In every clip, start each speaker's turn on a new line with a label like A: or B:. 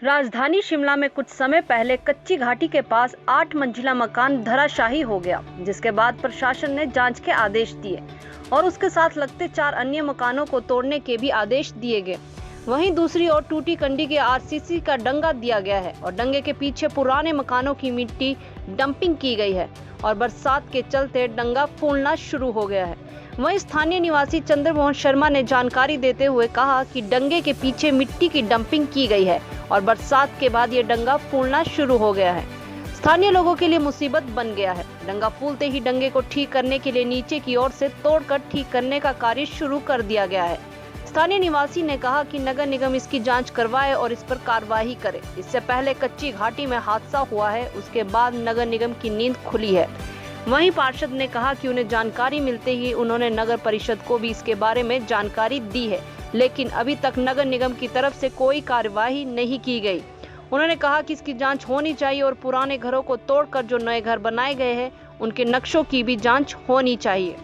A: राजधानी शिमला में कुछ समय पहले कच्ची घाटी के पास 8 मंजिला मकान धराशायी हो गया, जिसके बाद प्रशासन ने जांच के आदेश दिए और उसके साथ लगते 4 अन्य मकानों को तोड़ने के भी आदेश दिए गए। वहीं दूसरी ओर टूटी कंडी के आरसीसी का डंगा दिया गया है और डंगे के पीछे पुराने मकानों की मिट्टी डंपिंग की गई है और बरसात के चलते डंगा फूलना शुरू हो गया है। वहीं स्थानीय निवासी चंद्रमोहन शर्मा ने जानकारी देते हुए कहा कि डंगे के पीछे मिट्टी की डंपिंग की गई है और बरसात के बाद ये डंगा फूलना शुरू हो गया है। स्थानीय लोगों के लिए मुसीबत बन गया है। डंगा फूलते ही डंगे को ठीक करने के लिए नीचे की ओर से तोड़कर ठीक करने का कार्य शुरू कर दिया गया है। स्थानीय निवासी ने कहा कि नगर निगम इसकी जांच करवाए और इस पर कार्रवाई करे। इससे पहले कच्ची घाटी में हादसा हुआ है, उसके बाद नगर निगम की नींद खुली है। वहीं पार्षद ने कहा कि उन्हें जानकारी मिलते ही उन्होंने नगर परिषद को भी इसके बारे में जानकारी दी है, लेकिन अभी तक नगर निगम की तरफ से कोई कार्यवाही नहीं की गई। उन्होंने कहा कि इसकी जांच होनी चाहिए और पुराने घरों को तोड़कर जो नए घर बनाए गए हैं उनके नक्शों की भी जांच होनी चाहिए।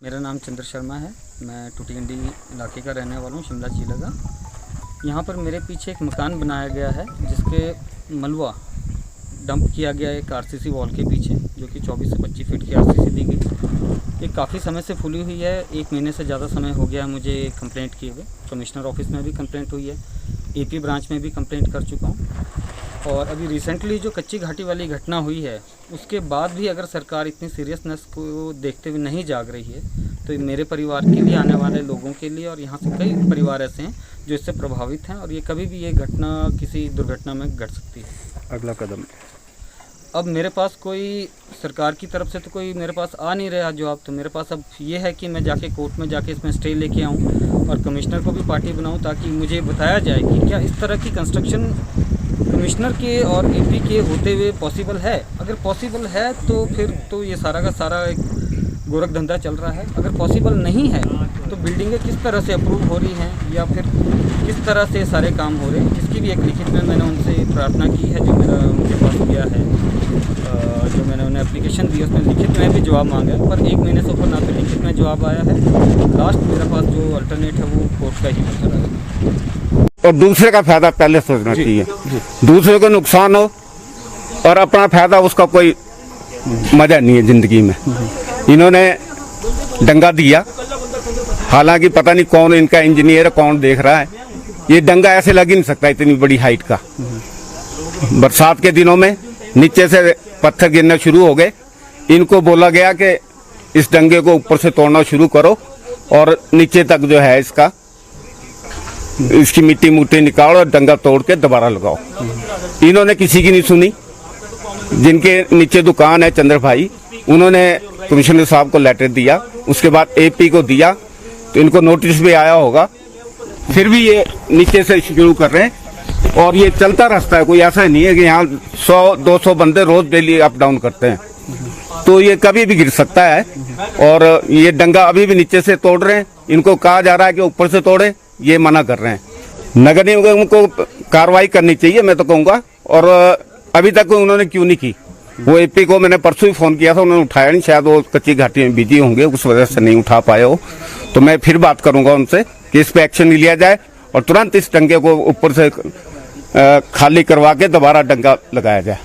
B: मेरा नाम चंद्र शर्मा है। मैं टूटी कंडी इलाके का रहने वाला हूँ, शिमला जिला का। यहाँ पर मेरे पीछे एक मकान बनाया गया है जिसके मलबा डंप किया गया है एक आरसीसी वॉल के पीछे, जो कि 24 से 25 फीट की आरसीसी दी गई। ये काफ़ी समय से फूली हुई है, 1 महीने से ज़्यादा समय हो गया है मुझे कंप्लेंट किए हुए। कमिश्नर ऑफिस में भी कंप्लेंट हुई है, एपी ब्रांच में भी कंप्लेंट कर चुका हूँ। और अभी रिसेंटली जो कच्ची घाटी वाली घटना हुई है उसके बाद भी अगर सरकार इतनी सीरियसनेस को देखते हुए नहीं जाग रही है तो मेरे परिवार के लिए, आने वाले लोगों के लिए, और यहाँ से कई परिवार ऐसे हैं जो इससे प्रभावित हैं और ये कभी भी ये घटना किसी दुर्घटना में घट सकती है।
C: अगला कदम
B: अब मेरे पास कोई सरकार की तरफ से तो कोई मेरे पास आ नहीं रहा जवाब, तो मेरे पास अब ये है कि मैं जाके कोर्ट में जाके इसमें स्टे लेके आऊँ और कमिश्नर को भी पार्टी बनाऊँ, ताकि मुझे बताया जाए कि क्या इस तरह की कंस्ट्रक्शन कमिश्नर के और एपी के होते हुए पॉसिबल है। अगर पॉसिबल है तो फिर तो ये सारा का सारा एक गोरख धंधा चल रहा है। अगर पॉसिबल नहीं है तो बिल्डिंगें किस तरह से अप्रूव हो रही हैं या फिर किस तरह से सारे काम हो रहे हैं, इसकी भी एक लिखित में मैंने उनसे प्रार्थना की है। जो मेरा उनके पास गया है, जो मैंने उन्हें एप्लीकेशन दी उसमें लिखित में भी जवाब मांगा है, पर 1 महीने से ऊपर ना तो लिखित में जवाब आया है। लास्ट मेरे पास जो अल्टरनेट है वो कोर्ट का ही बचा है।
C: और दूसरे का फायदा पहले सोचना चाहिए, दूसरे को नुकसान हो और अपना फायदा, उसका कोई मजा नहीं है जिंदगी में। इन्होंने डंगा दिया, हालांकि पता नहीं कौन इनका इंजीनियर है, कौन देख रहा है। ये डंगा ऐसे लग ही नहीं सकता इतनी बड़ी हाइट का। बरसात के दिनों में नीचे से पत्थर गिरना शुरू हो गए। इनको बोला गया कि इस डंगे को ऊपर से तोड़ना शुरू करो और नीचे तक जो है इसकी मिट्टी मुट्टी निकालो और डंगा तोड़ के दोबारा लगाओ। इन्होंने किसी की नहीं सुनी। जिनके नीचे दुकान है चंद्र भाई, उन्होंने कमिश्नर साहब को लेटर दिया, उसके बाद एपी को दिया, तो इनको नोटिस भी आया होगा, फिर भी ये नीचे से शुरू कर रहे हैं। और ये चलता रास्ता है, कोई ऐसा नहीं है कि यहाँ 100-200 बंदे रोज डेली अप डाउन करते हैं, तो ये कभी भी गिर सकता है। और ये डंगा अभी भी नीचे से तोड़ रहे हैं। इनको कहा जा रहा है कि ऊपर से तोड़े, ये मना कर रहे हैं। नगर निगम को कार्रवाई करनी चाहिए, मैं तो कहूँगा। और अभी तक उन्होंने क्यों नहीं की? वो एपी को मैंने परसों ही फोन किया था, उन्होंने उठाया नहीं, शायद वो कच्ची घाटी में बिजी होंगे, उस वजह से नहीं उठा पाए हो। तो मैं फिर बात करूंगा उनसे कि इस पे एक्शन लिया जाए और तुरंत इस डंगे को ऊपर से खाली करवा के दोबारा डंगा लगाया जाए।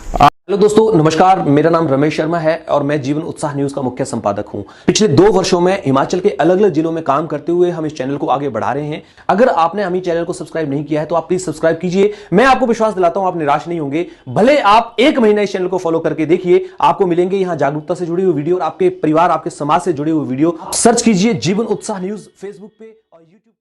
D: हेलो दोस्तों, नमस्कार। मेरा नाम रमेश शर्मा है और मैं जीवन उत्साह न्यूज का मुख्य संपादक हूं। पिछले 2 वर्षों में हिमाचल के अलग अलग जिलों में काम करते हुए हम इस चैनल को आगे बढ़ा रहे हैं। अगर आपने हमें चैनल को सब्सक्राइब नहीं किया है तो आप प्लीज सब्सक्राइब कीजिए। मैं आपको विश्वास दिलाता हूं आप निराश नहीं होंगे। भले आप 1 महीना इस चैनल को फॉलो करके देखिए, आपको मिलेंगे यहाँ जागरूकता से जुड़ी हुई वीडियो और आपके परिवार, आपके समाज से जुड़े हुए वीडियो। सर्च कीजिए जीवन उत्साह न्यूज फेसबुक पे और यूट्यूब।